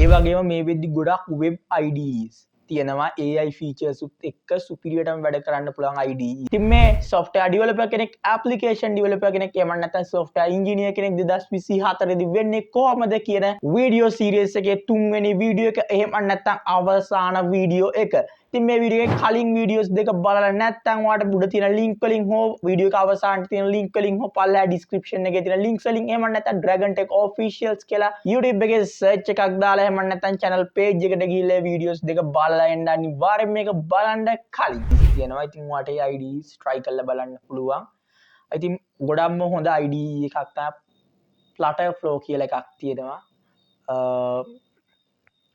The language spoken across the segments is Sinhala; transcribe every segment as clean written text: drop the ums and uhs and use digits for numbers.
ඒ වගේම මේ වෙද්දි ගොඩක් web IDEs තියෙනවා AI features උත් එක්ක superiorටම වැඩ කරන්න පුළුවන් IDE. ඉතින් මේ software developer කෙනෙක් application developer කෙනෙක් එහෙම නැත්නම් software engineer කෙනෙක් 2024 දී වෙන්නේ කොහමද කියන video series එකේ තුන්වෙනි වීඩියෝ එක එහෙම නැත්නම් අවසාන වීඩියෝ එක. ඉතින් මේ වීඩියෝ එකේ කලින් වීඩියෝස් දෙක බලලා නැත්නම් ඔයාලට උඩ තියෙන link වලින් හෝ වීඩියෝ එක අවසානයේ තියෙන link වලින් හෝ පල්ලෙහා description එකේ තියෙන links වලින් එහෙම නැත්නම් Dragon Tech Officials කියලා YouTube එකේ search එකක් දාලා එහෙම නැත්නම් channel page එකට ගිහිල්ලා වීඩියෝස් දෙක බලලා එන්න අනිවාර්යෙන් මේක බලන්න කලින් තියෙනවා. ඉතින් ඔයාලට ඒ IDs try කරලා බලන්න පුළුවන්. ඉතින් ගොඩක්ම හොඳ IDE එකක් තමයි Flutter Flow කියලා එකක් තියෙනවා.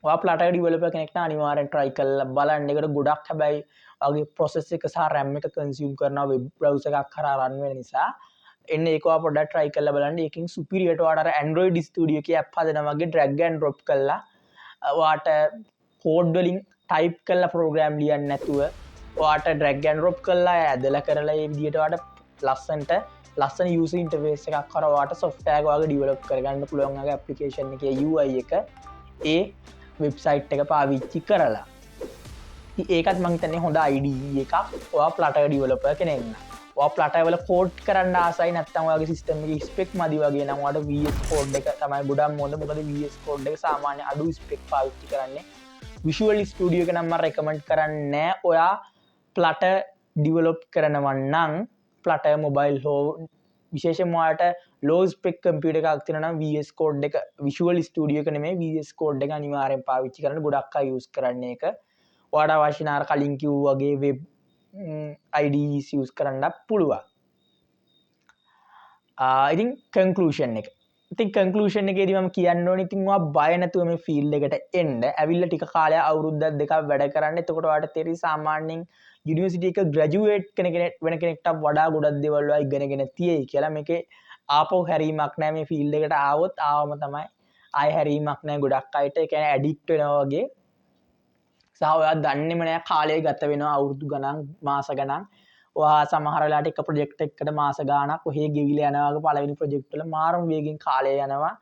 ඔයා Flutter developer කෙනෙක් නම් අනිවාර්යෙන් try කරලා බලන්න. ඒකට ගොඩක් හැබැයි ඔයාගේ process එක සහ RAM එක consume කරනවා web browser එකක් කරා run වෙන නිසා. එන්න ඒක ඔයා පොඩ්ඩක් try කරලා බලන්න. ඒකෙන් superior ට ඔයාට අර Android Studio එකේ app හදනවා වගේ drag and drop කරලා ඔයාට code වලින් type කරලා program ලියන්න නැතුව ඔයාට drag and drop කරලා ඇදලා කරලා මේ විදිහට ඔයාට ලස්සන user interface එකක් කරා ඔයාට software එක ඔයාගේ develop කරගන්න පුළුවන් ඔයාගේ application එකේ UI එක ඒ වෙබ්සයිට් එක පාවිච්චි කරලා. ඒකත් මං හිතන්නේ හොඳ IDE එකක්. ඔයා Flutter developer කෙනෙක් නම්. ඔයා Flutter වල කෝඩ් කරන්න ආසයි නැත්නම් ඔයාගේ සිස්ටම් එකේ ස්පෙක් මදි වගේ නම් ඔයාට VS Code එක තමයි ගොඩක් හොඳ. මොකද VS Code එක සාමාන්‍ය අඩු ස්පෙක් පාවිච්චි කරන්නේ. Visual Studio එක නම් මම recommend කරන්නේ නැහැ. ඔයා Flutter develop කරනවා නම් Flutter mobile හෝ විශේෂයෙන්ම ඔයාලට low spec computer එකක් තියෙනවා නම් VS Code එක Visual Studio එක නෙමෙයි VS Code එක අනිවාර්යෙන් පාවිච්චි කරන්න. ගොඩක් අය use කරන්නේ ඒක. ඔයාට අවශ්‍ය නම් කලින් කිව්වා වගේ web IDEs use කරන්න පුළුවන්. ඉතින් conclusion එක. ඉතින් conclusion එකේදී මම කියන්න ඕනේ ඉතින් ඔයා බය නැතුව මේ field එකට එන්න. ඇවිල්ලා ටික කාලයක් අවුරුද්දක් දෙකක් වැඩ කරන්න. එතකොට ඔයාට තේරෙයි සාමාන්‍යයෙන් යුනිවර්සිටි එක ග්‍රැජුවේට් කෙනෙක් වෙන කෙනෙක්ට වඩා ගොඩක් දේවල් ඔයා ඉගෙනගෙන තියෙයි කියලා. මේකේ ආපහු හැරීමක් නැහැ. මේ field එකට ආවොත් ආවම තමයි. ආය හැරීමක් නැහැ ගොඩක් අයට. ඒ කියන්නේ ඇඩික්ට් වෙනවා වගේ. සහ ඔයා දන්නේම නැහැ කාලය ගත වෙනවා අවුරුදු ගණන් මාස ගණන්. ඔයා සමහර වෙලාවට එක ප්‍රොජෙක්ට් එකකට මාස ගාණක් ඔහේ ගෙවිලා යනවා වගේ පළවෙනි ප්‍රොජෙක්ට් වල මාරම වේගෙන් කාලය යනවා.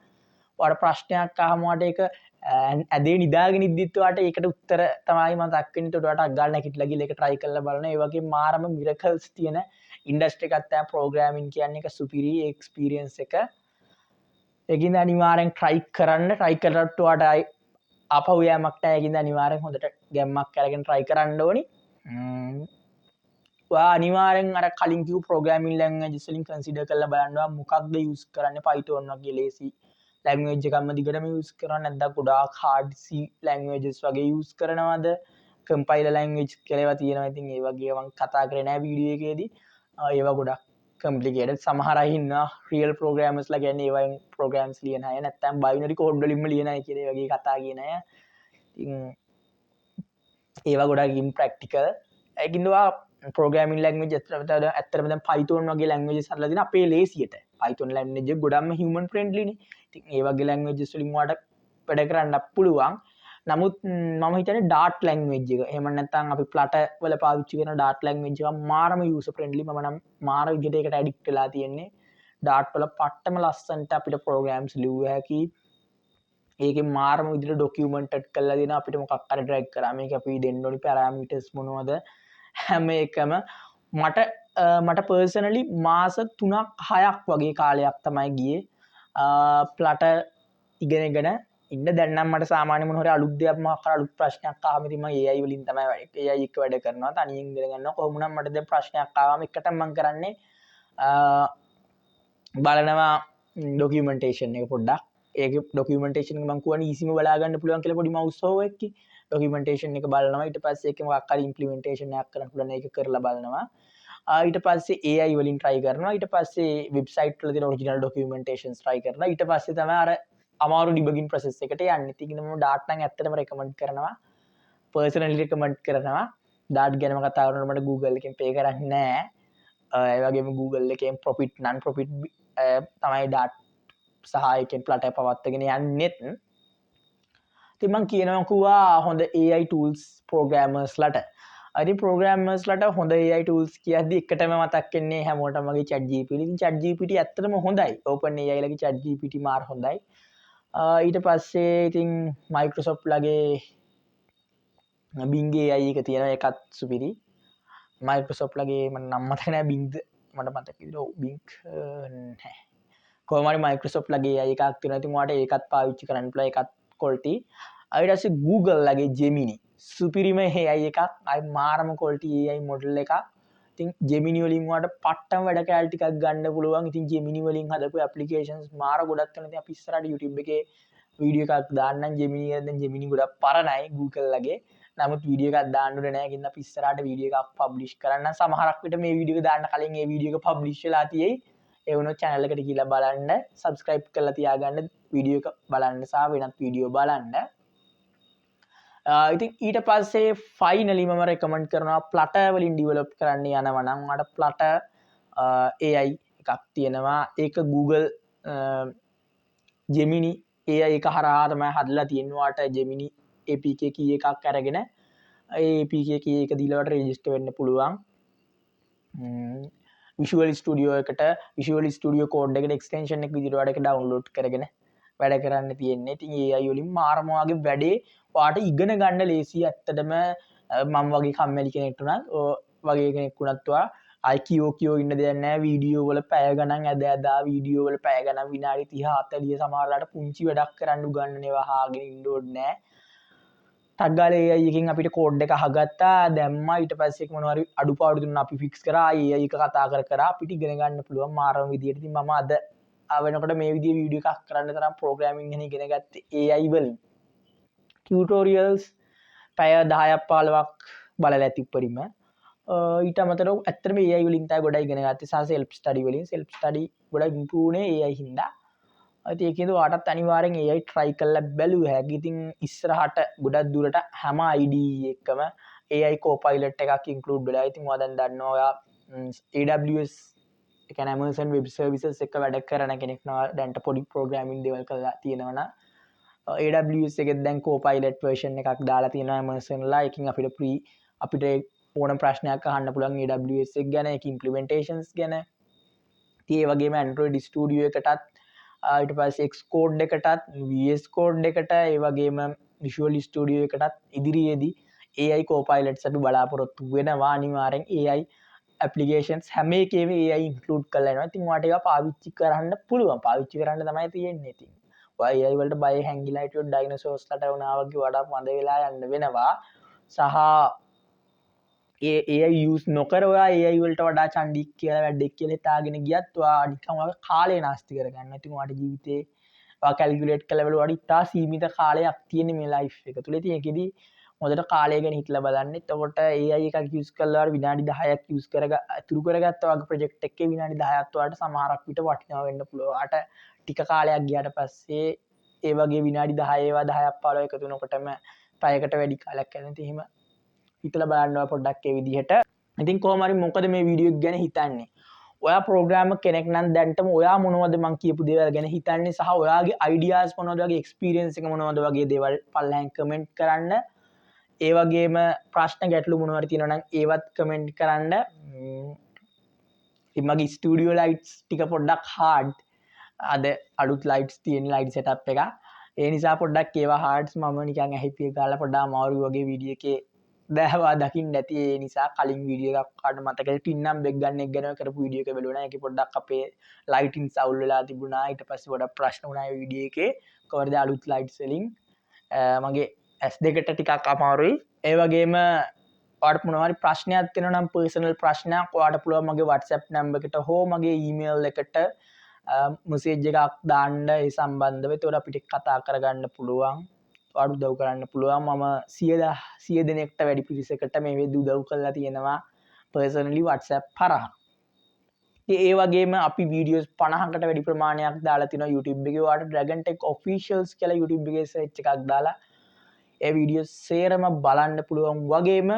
ඔයාට ප්‍රශ්නයක් අහම වට ඒක ඇදේ නිදාගෙන ඉද්දිත් ඔයාට ඒකට උත්තර තමයි මතක් වෙන්නේ. ඒකට ඔයාට අග්ගාල නැගිටලා ගිහලා ඒක try කරලා බලන්න. ඒ වගේ මාරම miracles තියෙන ඉන්ඩස්ට්‍රි එකක් තමයි programming කියන්නේ. ඒක superior experience එක. ඒකින්ද අනිවාර්යෙන් try කරන්න. try කරලා ඔයාට ආපහු යෑමක් නැහැ. ඒකින්ද අනිවාර්යෙන් හොඳට ගැම්මක් අරගෙන try කරන්න ඕනි. ඔයා අනිවාර්යෙන් අර කලින් කිව්ව programming languages වලින් consider කරලා බලන්න මොකක්ද use කරන්නේ. Python වගේ lazy language එකක්ම දිගටම use කරන්නේ නැත්නම් ගොඩාක් hard C languages වගේ use කරනවද? compiler language කියලා ඒවා තියෙනවා. ඉතින් ඒ වගේ මම කතා කරේ නැහැ වීඩියෝ එකේදී. ඒවා ගොඩක් complicated. සමහර අය ඉන්නවා real programmers ලා කියන්නේ ඒවායින් programs ලියන අය නැත්නම් binary code වලින්ම ලියන අය කියලා ඒ වගේ කතා කියන අය. ඉතින් ඒවා ගොඩක් impractical. ඒකින්ද programming language ඇත්තටම දැන් Python වගේ languages හදලා දෙන අපේ ලේසියට. Python language එක ගොඩක්ම human friendly නේ. ඉතින් ඒ වගේ languages වලින් ඔයාලට වැඩ කරන්න පුළුවන්. නමුත් මම හිතන්නේ Dart language එක. එහෙම නැත්නම් අපි Flutter වල පාවිච්චි කරන Dart language එක මාරම user friendly. මම නම් මාර විදිහට ඒකට addict වෙලා තියෙන්නේ. Dart වල පට්ටම ලස්සනට අපිට programs ලියුව හැකි. ඒකේ මාරම විදිහට documented කරලා දෙන අපිට මොකක් හරි drag කරා මේක අපි දෙන්න ඕනි parameters මොනවද හැම එකම මට personally මාස 3ක් 6ක් වගේ කාලයක් තමයි ගියේ Flutter ඉගෙනගෙන ඉන්න. දැන් නම් මට සාමාන්‍ය මොන හරි අලුත් දෙයක් මොකක් හරි අලුත් ප්‍රශ්නයක් ආවම ඉතින් මම AI වලින් තමයි AI එක වැඩ කරනවා තනියෙන් ඉගෙන ගන්නවා. කොහොම වුණත් මට දැන් ප්‍රශ්නයක් ආවම එකටම මම කරන්නේ බලනවා documentation එක පොඩ්ඩක්. ඒක documentation එක මම කියන්නේ easyම බලා ගන්න පුළුවන් කියලා පොඩි mouse over එකකින් documentation එක බලනවා. ඊට පස්සේ ඒකේ මොකක් හරි implementation එකක් කරන්න පුළුවන් ඒක කරලා බලනවා. ඊට පස්සේ AI වලින් try කරනවා. ඊට පස්සේ website වල තියෙන original documentations try කරනවා. ඊට පස්සේ තමයි අර අමාරු debugging process එකට යන්නේ. ඉතින් මම Dart නම් ඇත්තටම recommend කරනවා. personally recommend කරනවා. Dart ගැනම කතා කරනකොට මට Google එකෙන් pay කරන්නේ නැහැ. ඒ වගේම Google එකෙන් profit non profit තමයි Dart සහායකෙන් Flutter පවත්වාගෙන යන්නෙත්. ඉතින් මම කියනවා හොඳ AI tools programmers ලට. ඉතින් programmers ලට හොඳ AI tools කියද්දි එකටම මතක් වෙන්නේ හැමෝටම වගේ ChatGPT. ඉතින් ChatGPT ඇත්තටම හොඳයි. OpenAI ලගේ ChatGPT මාර හොඳයි. ඊට පස්සේ ඉතින් Microsoft ලගේ බින්ගේ AI එක තියෙනවා ඒකත් සුපිරි. Microsoft ලගේ මම නම් මතක නැහැ බින්ද මට මතක විදිහට බින්ක් නැහැ. කොහොම හරි Microsoft ලගේ AI එකක් තියෙනවා. ඉතින් ඔයාලට ඒකත් පාවිච්චි කරන්න පුළුවන්. ඒකත් quality. ඊට පස්සේ Google ලගේ Gemini සුපිරිම AI එකක්. අයි මාරම quality AI model එකක්. ඉතින් Gemini වලින් ඔයාලට පට්ටම වැඩ කැලේ ටිකක් ගන්න පුළුවන්. ඉතින් Gemini වලින් හදපු applications මාර ගොඩක් තියෙනවා. ඉතින් අපි ඉස්සරහට YouTube එකේ වීඩියෝ එකක් දාන්නම් Gemini එක. දැන් Gemini ගොඩක් පරණයි Google ලගේ. නමුත් වීඩියෝ එකක් දාන්න උනේ නැහැ. ඉතින් අපි ඉස්සරහට වීඩියෝ එකක් පබ්ලිෂ් කරන්න. සමහරක් විට මේ වීඩියෝ එක දාන්න කලින් මේ වීඩියෝ එක පබ්ලිෂ් වෙලා තියෙයි. ඒ වුණොත් channel එකට ගිහලා බලන්න, subscribe කරලා තියාගන්න, වීඩියෝ එක බලන්න සහ වෙනත් වීඩියෝ බලන්න. ඉතින් ඊට පස්සේ finally මම recommend කරනවා Flutter වලින් develop කරන්න යනවා නම් ඔයාලට Flutter AI එකක් තියෙනවා. ඒක Google Gemini AI එක හරහා තමයි හදලා තියෙන්නේ. ඔයාලට Gemini APK key එකක් අරගෙන ඒ APK key එක දීලා ඔයාලට register වෙන්න පුළුවන්. Visual Studio එකට Visual Studio code එකට extension එක විදිහට ඔයාලට ඒක download කරගෙන වැඩ කරන්න තියෙන්නේ. ඉතින් AI වලින් මාරම වගේ වැඩේ ඔයාලට ඉගෙන ගන්න ලේසි. ඇත්තටම මම වගේ කම්මැලි කෙනෙක්ට උනත් වගේ කෙනෙක් වුණත් ඔයා අයි කියෝ ඉන්න දෙයක් නැහැ. වීඩියෝ වල පැය ගණන් ඇදලා වීඩියෝ වල පැය ගණන් විනාඩි 30 40 සමහරලාට පුංචි වැඩක් කරන්න උගන්වනවා අහගෙන ඉන්න ඕනේ නැහැ. ටක් ගාලා AI එකකින් අපිට කෝඩ් එක අහගත්තා දැම්මා ඊට පස්සේ මොනවා හරි අඩුපාඩු දුන්නා අපි ෆික්ස් කරා AI එක කතා කර අපිට ඉගෙන ගන්න පුළුවන් මාරම විදියට. ඉතින් මම අද වෙනකොට මේ විදිහේ වීඩියෝ එකක් කරන්න තරම් ප්‍රෝග්‍රෑමින් ගැන ඉගෙන ගත්තේ AI වලින්. ටියුටෝරියල්ස් පැය 10ක් 15ක් බලලා ඇති උඩරිම. ඊට අමතරව ඇත්තටම AI වලින් තමයි ගොඩක් ඉගෙන ගත්තේ. සහ self study වලින් self study ගොඩක් improve උනේ AI හින්දා. ඉතින් ඒකෙන්ද ඔයාටත් අනිවාර්යෙන් AI try කරලා බලුව හැකි. ඉතින් ඉස්සරහට ගොඩක් දුරට හැම IDE එකම AI Copilot එකක් include වෙලා. ඉතින් ඔයා දැන් දන්නවා ඔයා AWS ඒ කියන්නේ Amazon Web Services එක වැඩ කරන කෙනෙක් නම් දැන්ට පොඩි programming දේවල් කරලා තියෙනවා නම් AWS එකෙන් දැන් Copilot version එකක් දාලා තියෙනවා Amazon ලා. ඒකින් අපිට ඕන ප්‍රශ්නයක් අහන්න පුළුවන් AWS එක ගැන, ඒක implementations ගැන. ඉතින් ඒ වගේම Android Studio එකටත් ඊට පස්සේ Xcode එකටත් VS Code එකට ඒ වගේම Visual Studio එකටත් ඉදිරියේදී AI Copilots අපි බලාපොරොත්තු වෙනවා අනිවාර්යෙන්. AI applications හැම එකේම AI include කරලා එනවා. ඉතින් ඔයාලට ඒවා පාවිච්චි කරන්න පුළුවන්. පාවිච්චි කරන්න තමයි තියෙන්නේ. ඉතින් ඔයා AI වලට බය හැංගිලා හිටියොත් ඩයිනෝසෝස් ලට වුණා වගේ වඩා මඳ වෙලා යන්න වෙනවා. සහ AI use නොකර ඔයා AI වලට වඩා චණ්ඩික් කියලා වැඩක් කියලා හිතාගෙන ගියත් ඔයා නිකන් ඔයාගේ කාලය නාස්ති කරගන්නවා. ඉතින් ඔයාට ජීවිතේ ඔයා කැල්කියුලේට් කරලා බලුවා ඔයාට ඉතා සීමිත කාලයක් තියෙන මේ ලයිෆ් එක තුල. ඉතින් ඒකෙදි හොඳට කාලය ගැන හිතලා බලන්න. එතකොට AI එකක් use කරලා විනාඩි 10ක් use අතුරු කරගත්තා වගේ project එකේ විනාඩි 10ක් ඔයාලට සමහරක් විට වටිනවා වෙන්න පුළුවන්. ඔයාට ටික කාලයක් ගියාට පස්සේ ඒ වගේ විනාඩි 10 ඒවා 10ක් 15 එකතු වෙනකොටම පැයකට වැඩි කාලයක් යනවා. ඉතින් එහෙම හිතලා බලන්න පොඩ්ඩක් ඒ විදිහට. ඉතින් කොහොම හරි මොකද මේ වීඩියෝ එක ගැන හිතන්නේ? ඔයා ප්‍රෝග්‍රෑමර් කෙනෙක් නම් දැන්ටම ඔයා මොනවද මං කියපු දේවල් ගැන හිතන්නේ සහ ඔයාගේ අයිඩියාස් මොනවද වගේ එක්ස්පීරියන්ස් එක මොනවද වගේ දේවල් පල්ලෙන් කමෙන්ට් කරන්න. ඒ වගේම ප්‍රශ්න ගැටලු මොනවද තියෙනවා නම් ඒවත් කමෙන්ට් කරන්න. ඉතින් මගේ ස්ටුඩියෝ ලයිට්ස් ටික පොඩ්ඩක් හાર્ඩ්. අද අලුත් ලයිට්ස් තියෙන ලයිට් සෙටප් එක. ඒ නිසා පොඩ්ඩක් ඒවා හાર્ඩ්ස් මම නිකන් ඇහිපිය ගාලා පොඩ්ඩක් අමාරු වගේ වීඩියෝ එකේ දැහවා දකින්න නැති. ඒ නිසා කලින් වීඩියෝ එකක් කාට මතකද ටින්නම් බෙක් ගන්න එක ගැන කරපු වීඩියෝ එක බලුණා. ඒකේ පොඩ්ඩක් අපේ ලයිටින්ස් අවුල් වෙලා තිබුණා. ඊට පස්සේ පොඩක් ප්‍රශ්න වුණා ඒ වීඩියෝ එකේ. කොහොමද අලුත් ලයිට්ස් වලින් මගේ S2ට ටිකක් අමාරුයි. ඒ වගේම ඔයාලට මොනවා හරි ප්‍රශ්නයක් තියෙනවා නම් පර්සනල් ප්‍රශ්නයක් ඔයාලට පුළුවන් මගේ WhatsApp number එකට හෝ මගේ email එකට message එකක් දාන්න ඒ සම්බන්ධව. ඒතකොට අපිට කතා කරගන්න පුළුවන්. ඔයාලට උදව් කරන්න පුළුවන්. මම 100 දෙනෙක්ට වැඩි පිරිසකට මේ වෙද්දි උදව් කරලා තියෙනවා personally WhatsApp හරහා. ඒ වගේම අපි වීඩියෝස් 50කට වැඩි ප්‍රමාණයක් දාලා තිනවා YouTube එකේ. ඔයාලට Dragon Tech Officials කියලා YouTube එකේ search එකක් දාලා ඒ වීඩියෝ සේරම බලන්න පුළුවන්. වගේම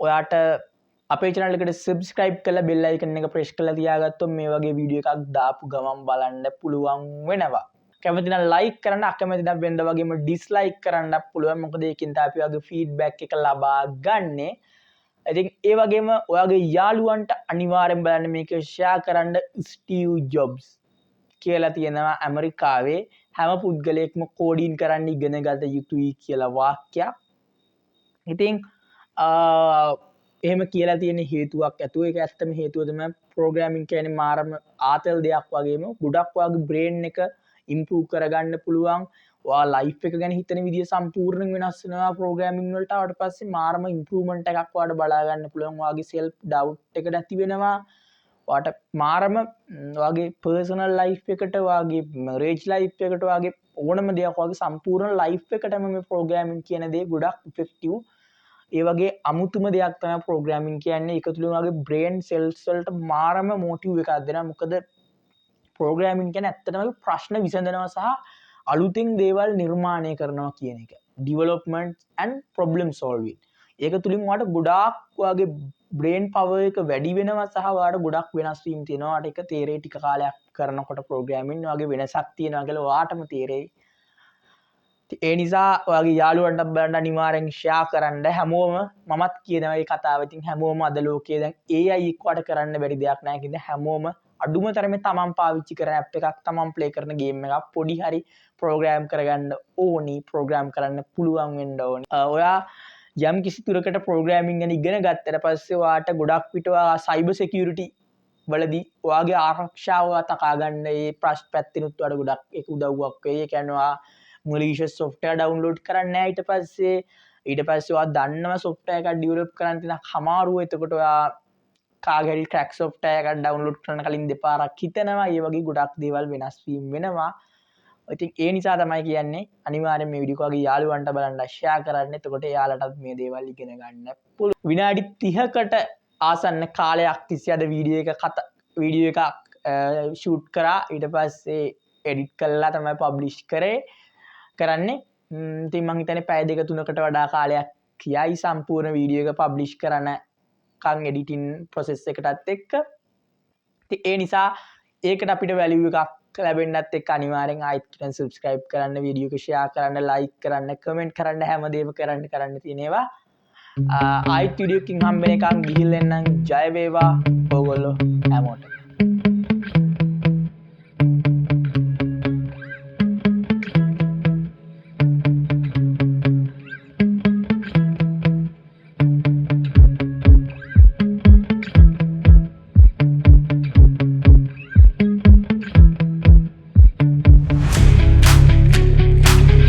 ඔයාට අපේ channel එකට subscribe කරලා bell icon එක press කරලා තියාගත්තොත් මේ වගේ වීඩියෝ එකක් දාපු ගමන් බලන්න පුළුවන් වෙනවා. කැමති නම් like කරන්න, අකමැති නම් වෙනද වගේම dislike කරන්න පුළුවන්. මොකද ඒකෙන් තමයි අපි වගේ feedback එක ලබා ගන්නෙ. ඉතින් ඒ වගේම ඔයාගේ යාළුවන්ට අනිවාර්යෙන් බලන්න මේක share කරන්න. Steve Jobs කියලා තියෙනවා ඇමරිකාවේ හැම පුද්ගලයෙක්ම කෝඩින් කරන්න ඉගෙන ගත යුතුයි කියලා වාක්‍යයක්. ඉතින් එහෙම කියලා තියෙන හේතුවක් ඇතුව ඒක ඇත්තම හේතුව තමයි ප්‍රෝග්‍රෑමින් කියන්නේ මාරම ආතල් දෙයක් වගේම ගොඩක් වගේ බ්‍රේන් එක ඉම්ප්‍රූව් කරගන්න පුළුවන්. ඔයා ලයිෆ් එක ගැන හිතන විදිය සම්පූර්ණයෙන් වෙනස් වෙනවා ප්‍රෝග්‍රෑමින් වලට ආවට පස්සේ මාරම ඉම්ප්‍රූව්මන්ට් එකක් ඔයාලට බලා ගන්න පුළුවන්. ඔයාගේ සෙල්ෆ් ඩවුට් එක නැති වෙනවා. ඔයාට මාරම ඔයාගේ පර්සනල් ලයිෆ් එකට ඔයාගේ මැරේජ් ලයිෆ් එකට ඔයාගේ ඕනම දෙයක් ඔයාගේ සම්පූර්ණ ලයිෆ් එකටම මේ ප්‍රෝග්‍රෑමින් කියන දේ ගොඩක් ඉෆෙක්ටිව්. ඒ වගේ අමුතුම දෙයක් තමයි ප්‍රෝග්‍රෑමින් කියන්නේ. ඒක තුලින් ඔයාගේ බ්‍රේන් සෙල්ස් වලට මාරම මොටිව් එකක් දෙනවා. මොකද ප්‍රෝග්‍රෑමින් කියන්නේ ඇත්තටම ප්‍රශ්න විසඳනවා සහ අලුතින් දේවල් නිර්මාණය කරනවා කියන එක. Development and problem solving. ඒක තුලින් ඔයාලට ගොඩාක් ඔයාගේ බ්‍රේන් පවර් එක වැඩි වෙනවා සහ ඔයාලට ගොඩක් වෙනස් වීම් තියෙනවා. ඔයාලට ඒක තේරෙයි ටික කාලයක් කරනකොට ප්‍රෝග්‍රෑමින් වගේ වෙනසක් තියෙනවා කියලා ඔයාටම තේරෙයි. ඒ නිසා ඔයාගේ යාළුවන්ට බලන්න අනිවාර්යෙන් ෂෙයා කරන්න. හැමෝම මමත් කියනවා මේ කතාව. ඉතින් හැමෝම අද ලෝකයේ දැන් AI එක්කට කරන්න බැරි දෙයක් නැහැ. කින්ද හැමෝම අඩුම තරමේ තමන් පාවිච්චි කරන ඇප් එකක් තමන් ප්ලේ කරන ගේම් එකක් පොඩි හරි ප්‍රෝග්‍රෑම් කරගන්න ඕනි. ප්‍රෝග්‍රෑම් කරන්න පුළුවන් වෙන්න ඕනි. ඔයා යම් කිසි තුරකට ප්‍රෝග්‍රෑමින් ගැන ඉගෙන ගත්තට පස්සේ ඔයාට ගොඩක් විට ඔයා සයිබර් සිකියුරිටි වලදී ඔයාගේ ආරක්ෂාව තකා ගන්න ඒ ප්‍රශ්න පැත්තෙනුත් ඔයාට ගොඩක් ඒක උදව්වක් වෙයි. ඒ කියන්නේ ඔයා malicious software download කරන්නේ නැහැ. ඊට පස්සේ ඔයා දන්නවා software එකක් develop කරන්න තියෙන අමාරුව. එතකොට ඔයා කාගේ හරි crack software එකක් download කරන කලින් දෙපාරක් හිතනවා. ඒ වගේ ගොඩක් දේවල් වෙනස් වීම වෙනවා. ඉතින් ඒ නිසා තමයි කියන්නේ අනිවාර්යෙන් මේ වීඩියෝ එක යාළුවන්ට බලන්න ෂෙයා කරන්න. එතකොට එයාලටත් මේ දේවල් ඉගෙන ගන්න පුළුවන්. විනාඩි 30කට ආසන්න කාලයක් තිස්සේ අද වීඩියෝ එකක් ෂූට් කරා. ඊට පස්සේ එඩිට් කළා තමයි පබ්ලිෂ් කරන්නේ. ඉතින් මං හිතන්නේ පැය 2-3කට වඩා කාලයක් කියයි සම්පූර්ණ වීඩියෝ එක පබ්ලිෂ් කරන කන් එඩිටින් ප්‍රොසෙස් එකටත් එක්ක. ඉතින් ඒ නිසා ඒකට අපිට වැලියු එකක් ලැබෙන්නත් එක්ක අනිවාර්යෙන් ආයෙත් කියන සබ්ස්ක්‍රයිබ් කරන්න, වීඩියෝ එක ෂෙයා කරන්න, ලයික් කරන්න, කමෙන්ට් කරන්න, හැමදේම කරන්න තියෙන ඒවා. ආයෙත් වීඩියෝ එකකින් හම්බෙන එකන් ගිහින් එන්නම්. ජය වේවා ඕගොල්ලෝ හැමෝටම.